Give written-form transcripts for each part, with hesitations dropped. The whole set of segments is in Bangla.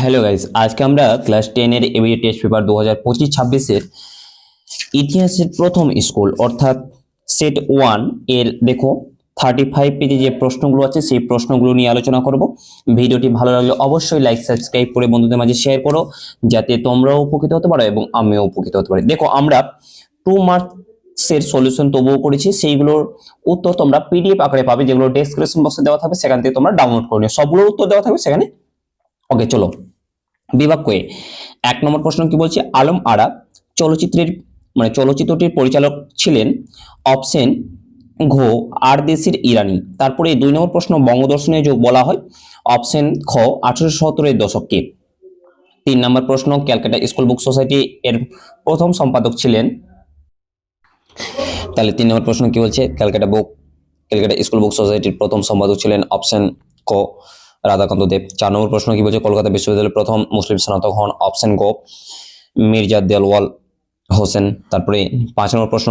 হ্যালো গাইস, আজকে আমরা ক্লাস 10 এর এবিএ টেস্ট পেপার 2025-26 এর ইতিহাসের প্রথম স্কুল অর্থাৎ সেট 1 এর দেখো 35 পেজে যে প্রশ্নগুলো আছে সেই প্রশ্নগুলো নিয়ে আলোচনা করব। ভিডিওটি ভালো লাগলে অবশ্যই লাইক সাবস্ক্রাইব করে বন্ধুদের মাঝে শেয়ার করো, যাতে তোমরাও উপকৃত হতে পারো এবং আমিও উপকৃত হতে পারি। দেখো, আমরা 2 মার্কসের সলিউশন তবুও করেছি, সেইগুলোর উত্তর তোমরা পিডিএফ আকারে পাবে, যেগুলো ডেসক্রিপশন বক্সে দেওয়া থাকবে, সেখান থেকে তোমরা ডাউনলোড করে নিও। সবগুলোর উত্তর দেওয়া থাকবে সেখানে। ওকে, চলো বিভাগ কয়ে 1 নম্বর প্রশ্ন কি বলছে, আলম আরা চলচ্চিত্রটির পরিচালক ছিলেন অপশন ঘ আর দেশের ইরানি। তারপরে 2 নম্বর প্রশ্ন, বঙ্গদর্শনে যোগ বলা হয় অপশন খ 1870 এর দশকে। 3 নম্বর প্রশ্ন, ক্যালকাটা স্কুল বুক সোসাইটি এর প্রথম সম্পাদক ছিলেন। তাহলে 3 নম্বর প্রশ্ন কি বলছে, ক্যালকাটা স্কুল বুক সোসাইটির প্রথম সম্পাদক ছিলেন অপশন ক রাধাকান্ত দেব। 4 নম্বর প্রশ্ন কি বলছে, কলকাতা বিশ্ববিদ্যালয়ের প্রথম মুসলিম স্নাতক হন অপশন গ মির্জা দেওয়াল হোসেন। তারপরে 5 নম্বর প্রশ্ন,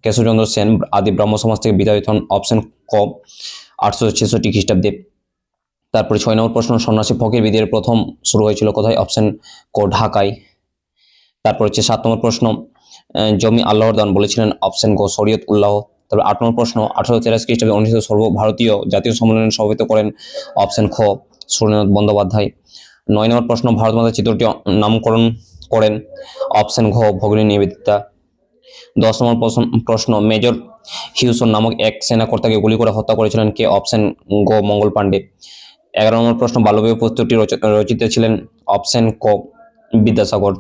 কেশবচন্দ্র সেন আদি ব্রাহ্ম সমাজ থেকে বিতাড়িত হন অপশন ক 866 খ্রিস্টাব্দে। তারপরে 6 নম্বর প্রশ্ন, সন্ন্যাসী ফকির বিদ্রোহের প্রথম শুরু হয়েছিল কোথায় অপশন ক ঢাকায়। তারপর হচ্ছে 7 নম্বর প্রশ্ন, জমি আল্লাহর দান বলেছিলেন অপশন গ শরীয়ত উল্লাহ। তারপর 8 নম্বর প্রশ্ন, 1883 খ্রিস্টাব্দে অনুষ্ঠিত সর্বভারতীয় জাতীয় সম্মেলনে সভাপতিত্ব করেন অপশন খ সুরেন্দ্রনাথ বন্দ্যোপাধ্যায়। 9 নম্বর প্রশ্ন, ভারত মাতা চিত্রটি নামকরণ করেন অপশন ঘ ভগিনী নিবেদিতা। 10 নম্বর প্রশ্ন, মেজর হিউসন নামক এক সেনাকর্তাকে গুলি করে হত্যা করেছিলেন কে অপশন গ মঙ্গল পাণ্ডে। 11 নম্বর প্রশ্ন, বাল্যবিবাহ পুস্তকটি রচিত ছিলেন অপশন ক বিদ্যাসাগর।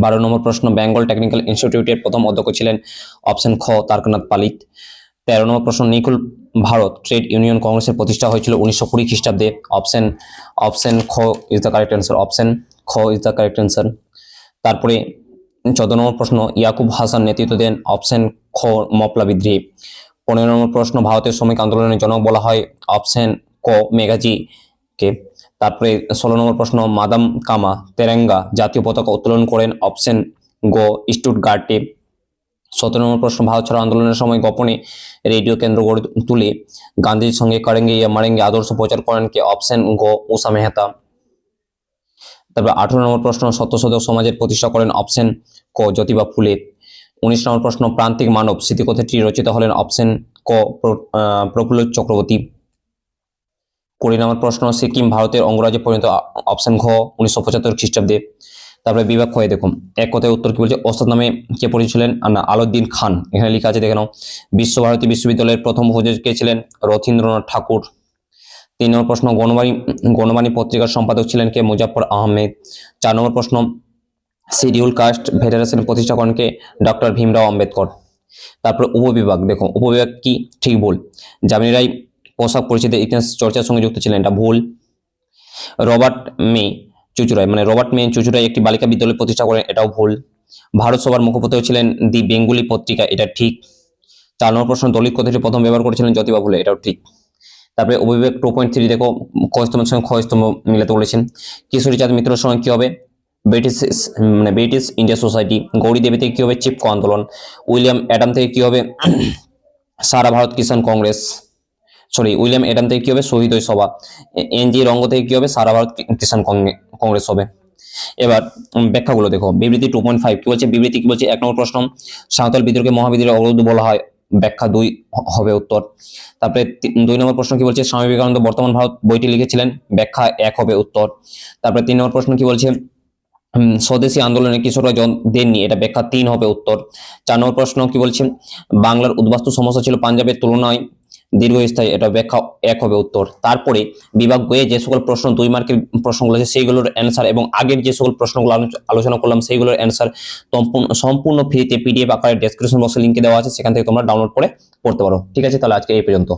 12 নম্বর প্রশ্ন, বেঙ্গল টেকনিক্যাল ইনস্টিটিউটের প্রথম অধ্যক্ষ ছিলেন অপশন খ তারকনাথ পালিত। 13 নম্বর প্রশ্ন, নিখিল ভারত ট্রেড ইউনিয়ন কংগ্রেসের প্রতিষ্ঠা হয়েছিল 1920 খ্রিস্টাব্দে অপশন খ is the correct answer, option খ ইজ দ্য কারেক্ট অ্যান্সার। তারপরে 14 নম্বর প্রশ্ন, ইয়াকুব হাসান নেতৃত্ব দেন অপশন খ মপলা বিদ্রোহে। 15 নম্বর প্রশ্ন, ভারতের শ্রমিক আন্দোলনের জনক বলা হয় অপশন ক মেঘাজি কে। তারপরে 16 নম্বর প্রশ্ন, মাদাম কামা তেরেঙ্গা জাতীয় পতাকা উত্তোলন করেন অপশন গ স্টুটগার্টে। 17 নম্বর প্রশ্ন, ভারত ছাড়ো আন্দোলনের সময় গোপনে রেডিও কেন্দ্র গড়ে তুলে গান্ধীজির সঙ্গে করেঙ্গে ইয়া মারেঙ্গে আদর্শ প্রচার করেন কে অপশন গ উষা মেহতা। তারপর 18 নম্বর প্রশ্ন, সত্যশোধক সমাজের প্রতিষ্ঠা করেন অপশন ক জ্যোতিবা ফুলে। 19 নম্বর প্রশ্ন, প্রান্তিক মানব স্মৃতিকথাটি রচিত হলেন অপশন ক প্রফুল্ল চক্রবর্তী। 20 নম্বর প্রশ্ন, সিকিম ভারতের অঙ্গরাজ্যে পরিণত অপশন ঘ 1975 খ্রিস্টাব্দে। তারপরে বিভাগ হয়ে দেখুন, এক কথায় উত্তর কি বলছে, ওস্তাদ নামে কে পরিচিত না আলাউদ্দিন খান, এখানে লেখা আছে দেখে নাও। বিশ্বভারতী বিশ্ববিদ্যালয়ের প্রথম উপাচার্য কে ছিলেন রথীন্দ্রনাথ ঠাকুর। 3 নম্বর প্রশ্ন, গণবাণী পত্রিকার সম্পাদক ছিলেন কে মুজাফফর আহমেদ। 4 নম্বর প্রশ্ন, শিডিউল কাস্ট ফেডারেশনের প্রতিষ্ঠা করেন কে ডক্টর ভীমরাও আম্বেদকর। তারপর উপবিভাগ দেখো, উপবিভাগ কি ঠিক ভুল। যামিনী রায় পোশাক পরিচিত ইতিহাস চর্চার সঙ্গে যুক্ত ছিলেন, এটা ভুল। রবার্ট মে চুচুড়ায় একটি বালিকা বিদ্যালয় প্রতিষ্ঠা করেন, এটাও ভুল। ভারত সভার মুখপাত্র ছিলেন দি বেঙ্গলি পত্রিকা, এটা ঠিক। 4 নম্বর প্রশ্ন, দলিত কথাটি প্রথম ব্যবহার করেছিলেন জ্যোতিবা ফুলে, এটাও ঠিক। তারপরে উপবিভাগ 2.3 দেখো, কস্তম্ভের সঙ্গে ক্ষয়স্তম্ভ মিলাতে বলেছেন। কিশোরী চাঁদ মিত্রের সঙ্গে কি হবে, ব্রিটিশ ইন্ডিয়া সোসাইটি। গৌরী দেবী থেকে কি হবে, চিপকো আন্দোলন। উইলিয়াম অ্যাডাম থেকে কি হবে, সারা ভারত কিষাণ কংগ্রেস, উইলিয়াম অ্যাডাম থেকে কি হবে, শহীদ সভা। এনজি রঙ্গ থেকে কি হবে, সারা ভারত কিষাণ কংগ্রেস হবে। এবার ব্যাখ্যাগুলো দেখো, বিবৃতি 2.5 কি বলছে, বিবৃতি কি বলছে, 1 নম্বর প্রশ্ন, সাঁওতাল বিদ্রোহকে মহাবিদ্রোহের অবরোধ বলা হয়, ব্যাখ্যা 2 হবে উত্তর। তারপরে 2 নম্বর প্রশ্ন কি বলছে, স্বামী বিবেকানন্দ বর্তমান ভারত বইটি লিখেছিলেন, ব্যাখ্যা 1 হবে উত্তর। তারপরে 3 নম্বর প্রশ্ন কি বলছে, স্বদেশী আন্দোলনে কিশোররা জন দেননি, এটা ব্যাখ্যা 3 হবে উত্তর। 4 নম্বর প্রশ্ন কি বলছে, বাংলার উদ্বাস্তু সমস্যা ছিল পাঞ্জাবের তুলনায় দীর্ঘস্থায়ী, এটা ব্যাখ্যা 1 হবে উত্তর। তারপরে বিভাগ গয়ে যে সকল প্রশ্ন 2 মার্কের প্রশ্নগুলো আছে সেইগুলোর অ্যান্সার এবং আগের যে সকল প্রশ্নগুলো আলোচনা করলাম সেইগুলোর অ্যান্সার সম্পূর্ণ ফ্রিতে পিডিএফ আকারে ডেসক্রিপশন বক্সে লিংকে দেওয়া আছে, সেখান থেকে তোমরা ডাউনলোড করে পড়তে পারো। ঠিক আছে, তাহলে আজকে এই পর্যন্ত।